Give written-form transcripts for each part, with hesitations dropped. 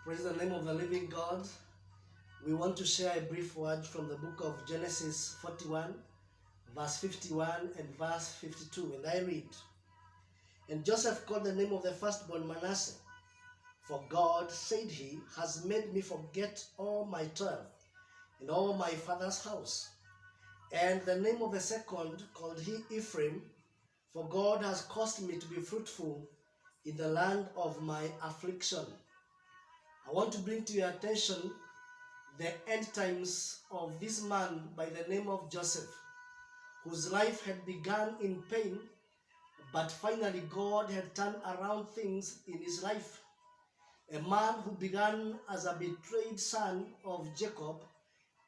Praise the name of the living God. We want to share a brief word from the book of Genesis 41, verse 51 and verse 52. And I read, "And Joseph called the name of the firstborn Manasseh, for God, said he, has made me forget all my toil in all my father's house. And the name of the second called he Ephraim, for God has caused me to be fruitful in the land of my affliction." I want to bring to your attention the end times of this man by the name of Joseph, whose life had begun in pain, but finally God had turned around things in his life. A man who began as a betrayed son of Jacob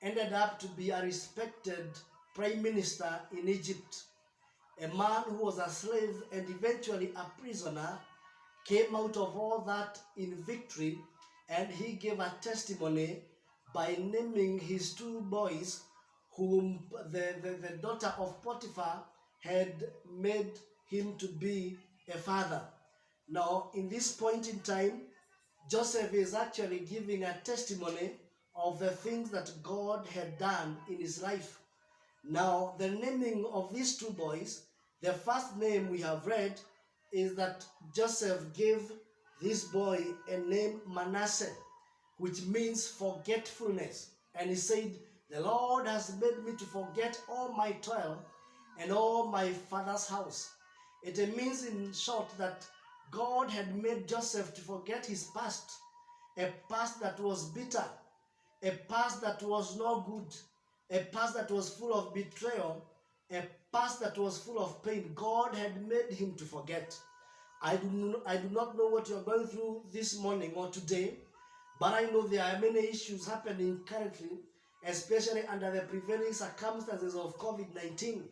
ended up to be a respected prime minister in Egypt. A man who was a slave and eventually a prisoner came out of all that in victory, and he gave a testimony by naming his two boys whom the daughter of Potiphar had made him to be a father. Now, in this point in time, Joseph is actually giving a testimony of the things that God had done in his life. Now, the naming of these two boys, the first name we have read is that Joseph gave this boy a name Manasseh, which means forgetfulness. And he said, "The Lord has made me to forget all my toil and all my father's house." It means, in short, that God had made Joseph to forget his past, a past that was bitter, a past that was not good, a past that was full of betrayal, a past that was full of pain. God had made him to forget. I do not know what you're going through this morning or today, but I know there are many issues happening currently, especially under the prevailing circumstances of COVID-19.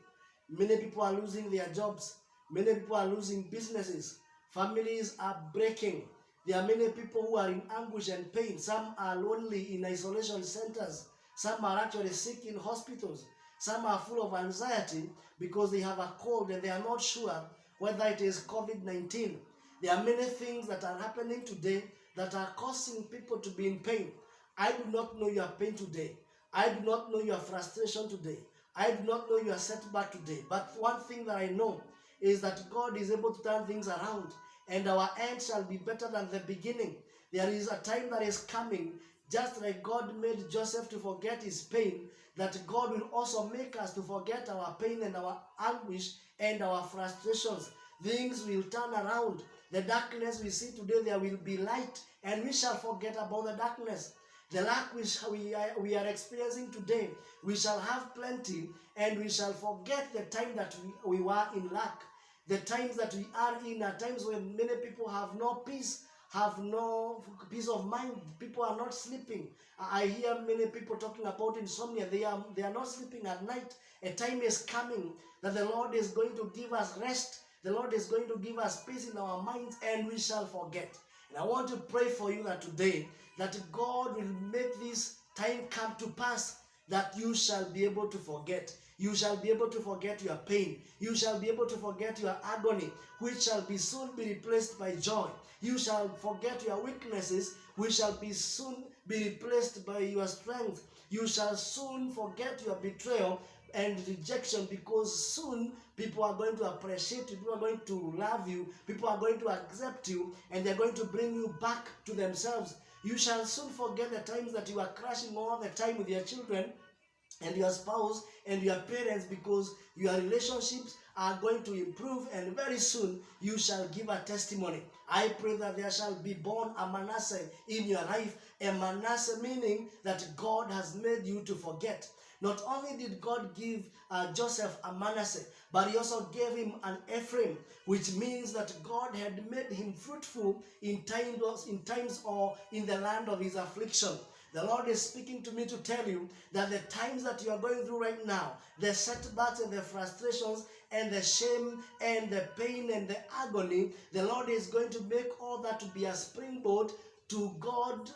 Many people are losing their jobs. Many people are losing businesses. Families are breaking. There are many people who are in anguish and pain. Some are lonely in isolation centers. Some are actually sick in hospitals. Some are full of anxiety because they have a cold and they are not sure whether it is COVID-19. There are many things that are happening today that are causing people to be in pain. I do not know your pain today. I do not know your frustration today. I do not know your setback today. But one thing that I know is that God is able to turn things around, and our end shall be better than the beginning. There is a time that is coming, just like God made Joseph to forget his pain, that God will also make us to forget our pain and our anguish and our frustrations. Things will turn around. The darkness we see today, there will be light, and we shall forget about the darkness. The lack which we are experiencing today, we shall have plenty, and we shall forget the time that we were in lack. The times that we are in are times when many people have no peace, have no peace of mind. People are not sleeping. I hear many people talking about insomnia. They are not sleeping at night. A time is coming that the Lord is going to give us rest. The Lord is going to give us peace in our minds, and we shall forget. And I want to pray for you that today, that God will make this time come to pass, that you shall be able to forget. You shall be able to forget your pain. You shall be able to forget your agony, which shall be soon be replaced by joy. You shall forget your weaknesses, which shall be soon be replaced by your strength. You shall soon forget your betrayal and rejection, because soon people are going to appreciate you, people are going to love you, people are going to accept you, and they're going to bring you back to themselves. You shall soon forget the times that you are crashing all the time with your children and your spouse and your parents, because your relationships are going to improve, and very soon you shall give a testimony. I pray that there shall be born a Manasseh in your life, a Manasseh meaning that God has made you to forget. Not only did God give Joseph a Manasseh, but he also gave him an Ephraim, which means that God had made him fruitful in times or in the land of his affliction. The Lord is speaking to me to tell you that the times that you are going through right now, the setbacks and the frustrations and the shame and the pain and the agony, the Lord is going to make all that to be a springboard to God,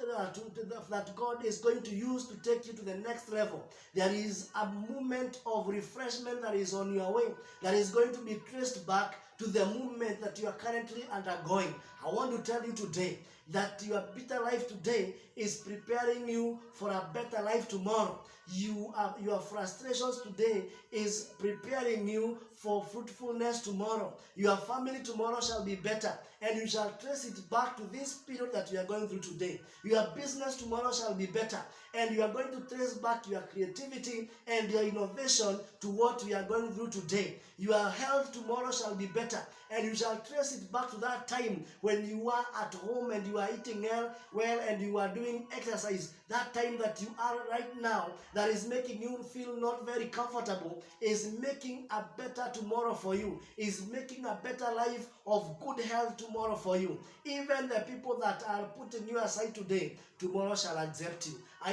that God is going to use to take you to the next level. There is a movement of refreshment that is on your way, that is going to be traced back to the movement that you are currently undergoing. I want to tell you today that your bitter life today is preparing you for a better life tomorrow. Your frustrations today is preparing you for fruitfulness tomorrow. Your family tomorrow shall be better, and you shall trace it back to this period that you are going through today. Your business tomorrow shall be better, and you are going to trace back your creativity and your innovation to what we are going through today. Your health tomorrow shall be better, and you shall trace it back to that time when you are at home and you are eating well and you are doing exercise. That time that you are right now that is making you feel not very comfortable is making a better tomorrow for you, is making a better life of good health tomorrow for you. Even the people that are putting you aside today, tomorrow shall accept you.